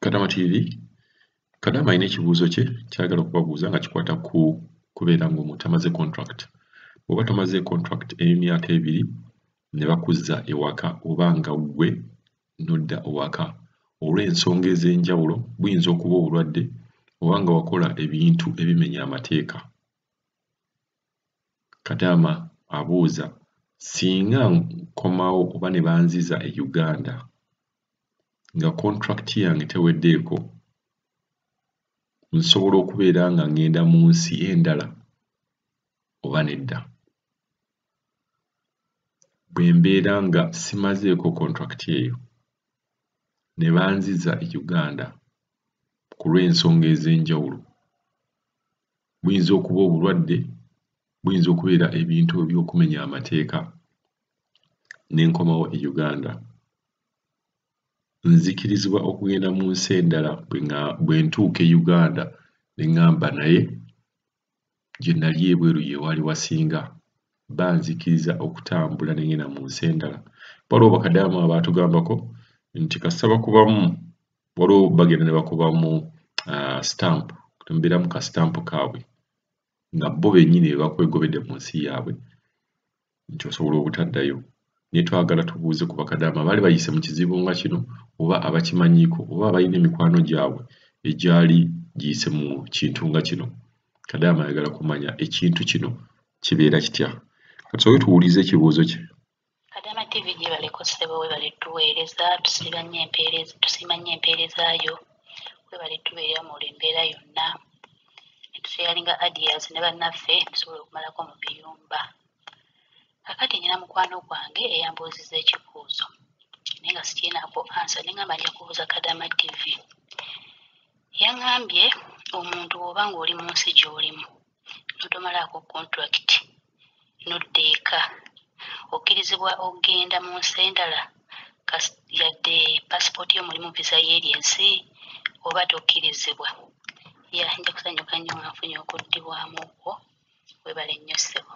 Kadama TV, Kadama alina ekibuuzo kye kyagala okubabuuza nga kikwata ku kubeera ng'omuntu amaze contract. Bw'oba tomaze contract ey'emyaka 2 ne bakuzza ewaka oba nga ggwe nodda ewaka olw'ensonga ez'enjawulo, buyinza okuba obulwadde oba nga wakola ebintu ebimenya amateeka. Kadama abuuza, singa nkomawo oba ne banziza e Uganda nga contract yange teweddeeko, nsobola okubeera nga ngenda mu nsi endala oba nedda? Bwe mbeera nga simazeeko contract eyo ne banziza e Uganda ku lw'ensonga ez'enjawulo, buyinza okuba obulwadde, buyinza okubeera ebintu eby'okumenya amateeka, ne nkomawo e Uganda, nzikirizibwa okugenda mu nsi endala bwe ntuuka e Uganda ne ŋŋamba naye gye nali ebweru ye wali wasinga, banzikiriza okutambula ne ngenda mu nsi endala? Waliwo bakaddamu abaatugambako nti kasita bakubamu, waliwo bagenda ne bakubamu stamp, ne mubeeramu ka stamp kaabwe nga bo bennyini be bakwegobedde mu nsi yaabwe, nti osobola obutaddayo. Naye twagala tubuuze ku bakaddamu abaali bayise mu kizibu nga kino, oba abakimanyiiko, oba abalina emikwano gyabwe egyali giyise mu kintu nga kino. Kaddamu ayagala kumanya ekintu kino kibeera kitya. Katusooke tuwulize ekibuuzo kye. Kadama TV gyebaleko ssebo webale tuweereza, tusiima nnyo empeereza yo, webale tubeera mu embeera yonna, tusharinga ideas ne bannaffe tusobola okumalako mu biyumba. Kakati nnyina mukwano gwange eyambuuzizza ekibuuzo naye nga sikiinaako ansa, ne ŋŋamba nja kubuuza Kadama TV. Yaŋŋambye omuntu bw'oba ng'oli mu nsi gy'olimu n'otomalaako contract n'odda eka, okkirizibwa okgenda mu nsi endala yadde passport yo mulimu visa y'eri ensi, oba tokkirizibwa? Nja kusanyuka nnyo nga nfunye okuddibwamu okwo. Webale nnyo ssebo.